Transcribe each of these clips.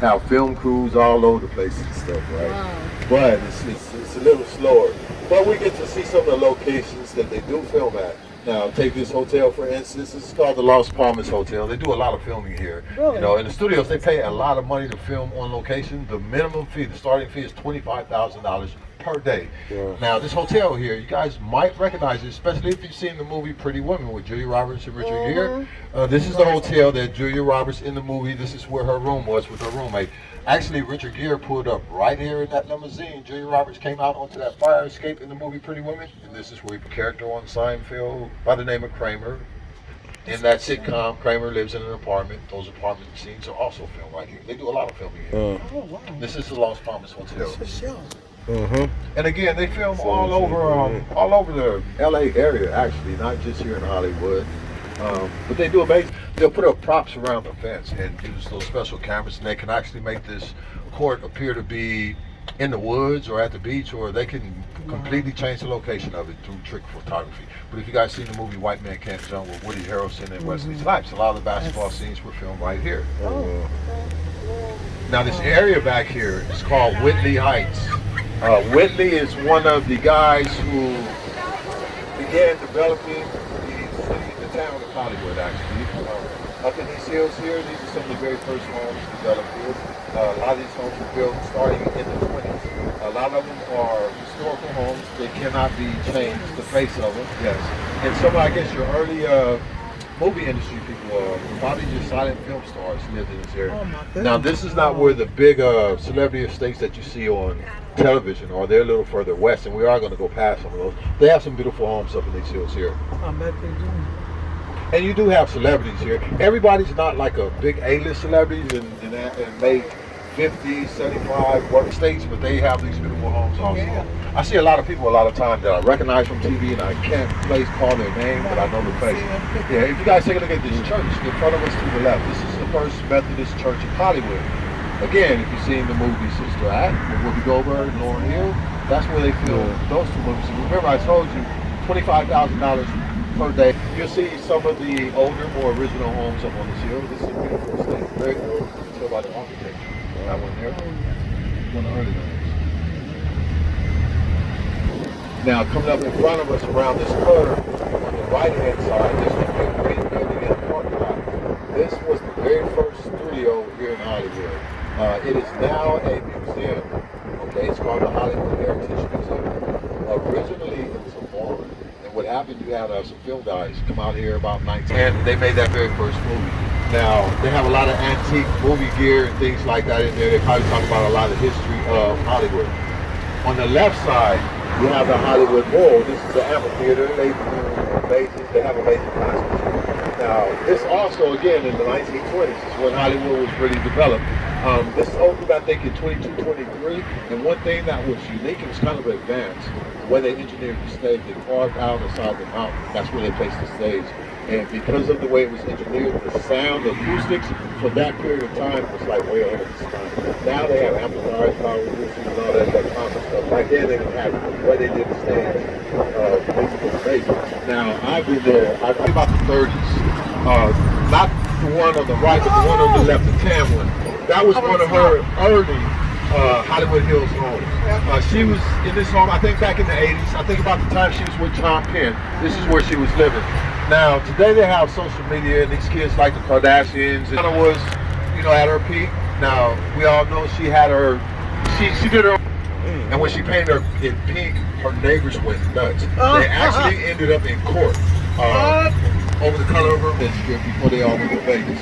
have film crews all over the place and stuff, right? Wow. But it's a little slower. But we get to see some of the locations that they do film at. Now, take this hotel for instance. This is called the Las Palmas Hotel. They do a lot of filming here. Really? You know, in the studios, they pay a lot of money to film on location. The minimum fee, the starting fee, is $25,000 per day. Yeah. Now, this hotel here, you guys might recognize it, especially if you've seen the movie Pretty Woman with Julia Roberts and Richard Gere. This is the hotel that Julia Roberts in the movie. This is where her room was with her roommate. Actually, Richard Gere pulled up right here in that limousine. Julia Roberts came out onto that fire escape in the movie Pretty Woman, and this is where a character on Seinfeld by the name of Kramer. In that sitcom, Kramer lives in an apartment. Those apartment scenes are also filmed right here. They do a lot of filming here. Oh, wow. This is the Las Palmas Hotel. For sure. And again, they film all over the LA area, actually, not just here in Hollywood. But they do amazing. They'll put up props around the fence and use those special cameras, and they can actually make this court appear to be in the woods or at the beach, or they can completely change the location of it through trick photography. But if you guys seen the movie White Man Can't Jump with Woody Harrelson and Wesley Snipes, a lot of the basketball scenes were filmed right here. Now this area back here is called Whitley Heights. Whitley is one of the guys who began developing the town of Hollywood, actually. Up in these hills here, these are some of the very first homes developed here. A lot of these homes were built starting in the 20s. A lot of them are historical homes. They cannot be changed, the face of them, yes. And some, I guess, your early movie industry people, probably just silent film stars lived in this area. Oh my goodness. Now, this is not where the big celebrity estates that you see on television are. They're a little further west, and we are going to go past some of those. They have some beautiful homes up in these hills here. I bet they do. And you do have celebrities here. Everybody's not like a big A-list celebrities and make 50, 75 work states, but they have these beautiful homes also. Yeah. I see a lot of people a lot of times that I recognize from TV, and I can't call their name, but I know the face. Yeah, if you guys take a look at this church in front of us to the left, this is the First Methodist Church in Hollywood. Again, if you've seen the movie Sister Act with Whoopi Goldberg and Lauryn Hill, that's where they filmed those two movies. And remember, I told you, $25,000 per day. You'll see some of the older, more original homes up on this hill. This is a beautiful estate. Very cool. You can tell by the architecture. That one there. One of the early ones. Now, coming up in front of us around this curve, on the right-hand side, this was the green building in the parking lot. This was the very first studio here in Hollywood. It is now a museum. Okay, it's called the Hollywood Heritage Museum. Originally, it was a barn. And what happened, you had some film guys come out here about 19, and they made that very first movie. Now, they have a lot of antique movie gear and things like that in there. They probably talk about a lot of history of Hollywood. On the left side, you have the Hollywood Bowl. This is the amphitheater. They have amazing concerts. Now, this also, again, in the 1920s is when Hollywood was really developed. This opened, I think, in 22, 23. And one thing that was unique, it was kind of advanced, the way they engineered the stage. They carved out inside the mountain. That's where they placed the stage. And because of the way it was engineered, the sound, the acoustics for that period of time was like way ahead of its time. Now they have amplifiers, power reducers, and all that kind of stuff. Back then they didn't have it. The way they did the stage, basically amazing. Now I've been there. I think about the 30s. Not the one on the right, but the one on the left, the tan one. That was one of her early Hollywood Hills homes. She was in this home, I think, back in the 80s. I think about the time she was with John Penn. This is where she was living. Now, today they have social media, and these kids like the Kardashians. And Anna was, at her peak. Now, we all know she had her, she did her, and when she painted her in pink, her neighbors went nuts. They actually ended up in court over the color of her miniskirt before they all went to Vegas.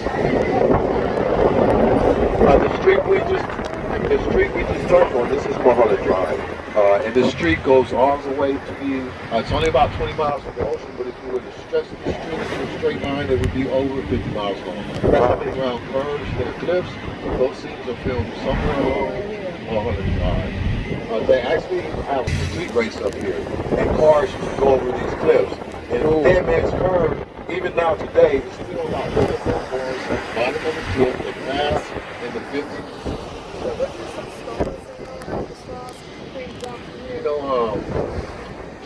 The street we just turned on, this is Mulholland Drive. And this street goes all the way to the, it's only about 20 miles from the ocean, but if you were to stretch the street in a straight line, it would be over 50 miles long. That's how many round curves, little cliffs. Those scenes are filmed somewhere along Mulholland Drive. They actually have a street race up here, and cars go over these cliffs. And Dead Man's Curve, even now today, is still about 4 boys at the bottom of the cliff that passed in the 50s.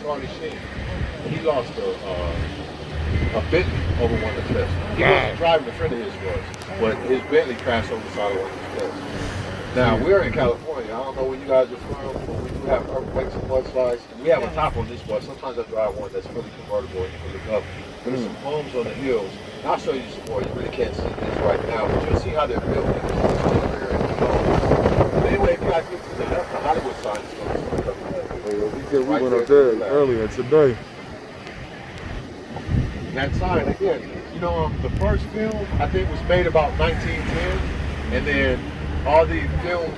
Charlie Sheen, he lost a Bentley over one of the cliffs. He wasn't driving, a friend of his was. but his Bentley crashed over the side of one of his cliffs. Now, we're in California. I don't know where you guys are from, but we do have earthquakes and mudslides. We have a top on this bus. Sometimes I drive one that's fully convertible and you can look up. There's some homes on the hills. And I'll show you some more. You really can't see this right now, but you'll see how they're built. Anyway, if you guys look to the left, the Hollywood sign is going to We went up there earlier today. That sign, again, you know, the first film, I think, was made about 1910, and then all the film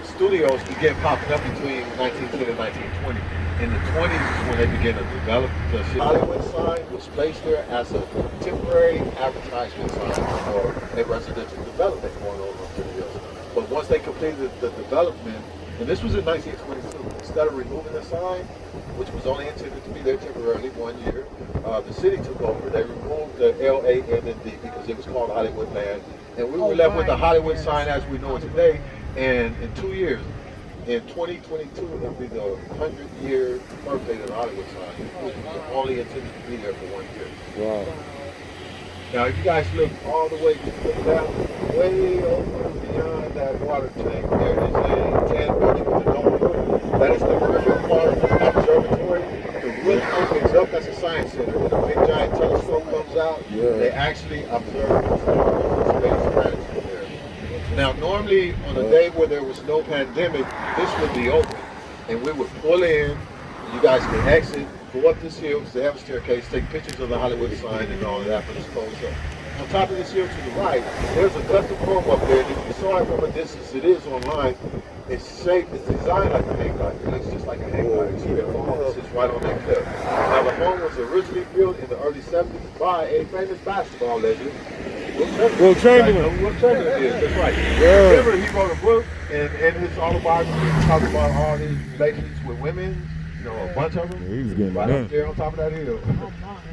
studios began popping up between 1910 and 1920. In the 20s is when they began to develop the shit. Hollywood sign was placed there as a temporary advertisement sign for a residential development going on up to the hills. But once they completed the development, and this was in 1922, instead of removing the sign, which was only intended to be there temporarily 1 year, the city took over. They removed the L-A and the D because it was called Hollywood Land. And we were left with the Hollywood sign as we know it today. And in 2 years, in 2022, it'll be the 100-year birthday of the Hollywood sign, which was only intended to be there for 1 year. Wow. Now, if you guys look all the way to the left, way over beyond that water tank, there is a tan building with a dome roof. That is the Griffith Park Observatory. The roof opens up, that's a science center. When a big giant telescope comes out, they actually observe the stars and space planets from there. Now, normally on a day where there was no pandemic, this would be open, and we would pull in. You guys can exit, go up this hill because they have a staircase, take pictures of the Hollywood sign and all of that, but it's closed up. On top of this hill to the right, there's a custom home up there. And if you saw it from a distance, it is online. It's shaped, it's designed like a hang glider. It looks just like a hang glider. See the home sits right on that cliff. Now the home was originally built in the early 70s by a famous basketball legend, Wilt Chamberlain. Right, Wilt Chamberlain is, that's right. Yeah. Remember, he wrote a book, and in his autobiography, he talked about all his relations with women. You know, a bunch of them. Yeah, he was getting right that. up there on top of that hill.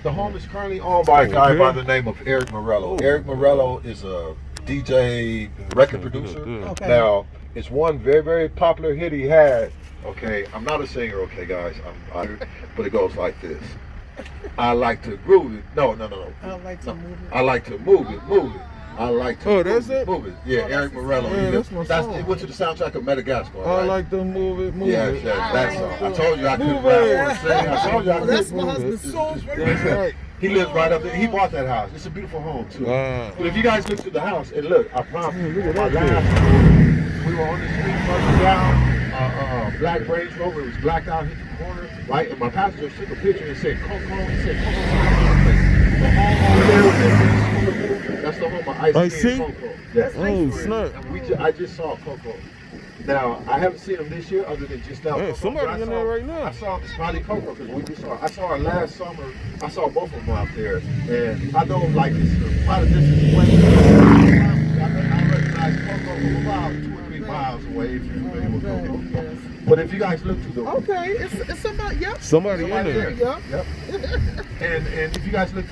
The home is currently owned by a guy by the name of Eric Morello. Eric Morello is a DJ record producer. Okay. Now, it's one very, very popular hit he had. Okay, I'm not a singer, okay, guys, but it goes like this. I like to groove it. No. I like to move it. I like to move it. I like to Oh, that's it? move it. Yeah, Eric Morello. Yeah, that's my song. It went to the soundtrack of Madagascar. I Right? like to move it. Yes, that song. I told you I couldn't Move rap it. or sing. I told you I That's couldn't. my husband's song. That's right. He lives right up there. He bought that house. It's a beautiful home too. Wow. But if you guys look to the house and look, I promise you, Look at my that last we were on the street further down, black Range Rover, it was blacked out, hit the corner, right? And my passenger took a picture and said, Coco, he said, Coco. The home over there with the that's the home of Ice Ice-T? and Coco. Yes. Oh, snap. And I just saw Coco. Now, I haven't seen him this year other than just now. Man, Coco, somebody but I in saw- there right now. I saw Smiley Coco because we just saw her. I saw her last summer. I saw both of them out there. And I know like it's quite a distance away. I recognize Coco from about 2 or 3 miles away if you're familiar with Coco. Yes. But if you guys look to the Okay, it's somebody. Yep. Somebody in somebody there. there. Yep. Yep. And if you guys look